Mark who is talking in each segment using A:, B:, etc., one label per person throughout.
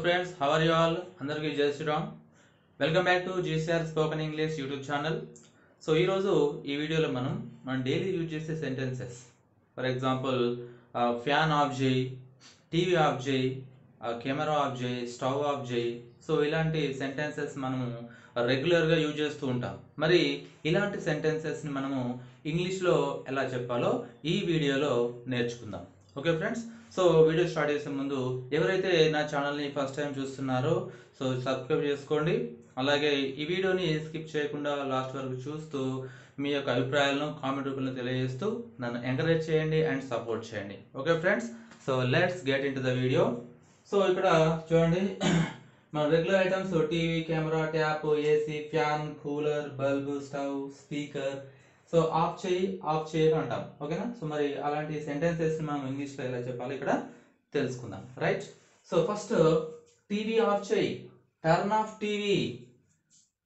A: friends, how are you all? Andarki Jai Shri Ram. Welcome back to GCR Spoken English YouTube channel. So ee roju ee video lo మనం daily use చేసే sentences. For example, fan off చేయి, TV off చేయి, camera off చేయి, stove off చేయి. So ఇలాంటి sentences మనము రెగ్యులర్గా use చేస్తూ ఉంటాం. మరి ఇలాంటి సెంటెన్సెస్ని మనము ఇంగ్లీష్లో ఎలా చెప్పాలో ఈ వీడియోలో నేర్చుకుందాం. Okay friends, so video start చేసే ముందు ఎవరైతే నా ఛానల్ని ఫస్ట్ టైం చూస్తున్నారో సో సబ్స్క్రైబ్ చేసుకోండి. అలాగే ఈ వీడియోని స్కిప్ చేయకుండా లాస్ట్ వరకు చూస్తూ మీ యొక్క అభిప్రాయాలను కామెంట్ రూపంలో తెలియజేస్తూ నన్ను ఎంకరేజ్ చేయండి అండ్ సపోర్ట్ చేయండి. Okay friends, so let's get in to the video. So ఇక్కడ చూడండి, మన regular items TV, camera, tap, AC, fan, cooler, bulb, stove, speaker. So of చేయి అంటాం. ఓకేనా? సో మరి అలాంటి సెంటెన్సెస్ మనం ఇంగ్లీష్లో ఎలా చెప్పాలో ఇక్కడ తెలుసుకుందాం. Right? So first TV off చేయి, turn off TV.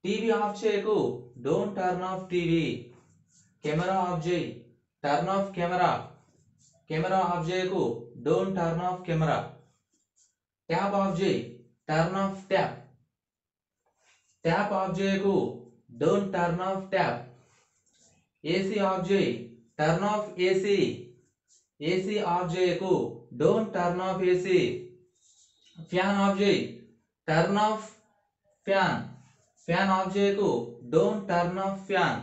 A: TV off చేయకు, don't turn off TV. Camera off చేయి, turn off camera. Camera off చేయకు, don't turn off camera. Tap off చేయి, turn off tap. Tap off చేయకు, don't turn off tap. AC off చేయి, turn off AC. AC off చేయకు, don't turn off AC. Fan off చేయి, turn off fan. Fan off చేయకు, don't turn off fan.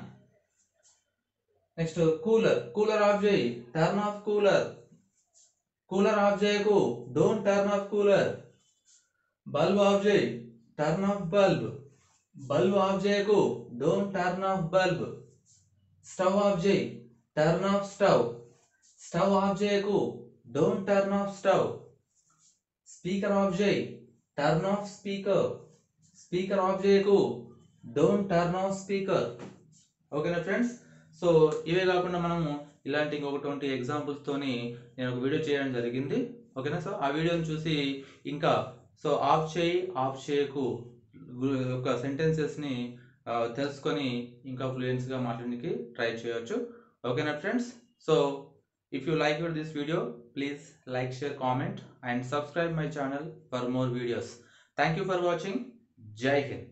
A: Next cooler off చేయి, turn off cooler. Cooler off చేయకు, don't turn off cooler. Bulb off చేయి, turn off bulb. Bulb off చేయకు, don't turn off bulb. Stove off చేయి, turn off stove. Stove off చేయకు, don't turn off stove. Speaker off చేయి, turn off speaker. Speaker off చేయకు, don't turn off speaker. ఓకేనా friends? So ఇవే కాకుండా మనము ఇలాంటి ఇంకొక 20 ఎగ్జాంపుల్స్ తోని నేను ఒక వీడియో చేయడం జరిగింది. ఓకేనా? సో ఆ వీడియోని చూసి ఇంకా సో ఆఫ్ చేయి, ఆఫ్ చేయకు ఒక సెంటెన్సెస్ని తెలుసుకొని ఇంకా ఫ్లూయెన్స్గా మాట్లాడడానికి ట్రై చేయొచ్చు. ఓకేనా friends? So if you liked this video, please like, share, comment and subscribe my channel for more videos. Thank you for watching. Jai Hind.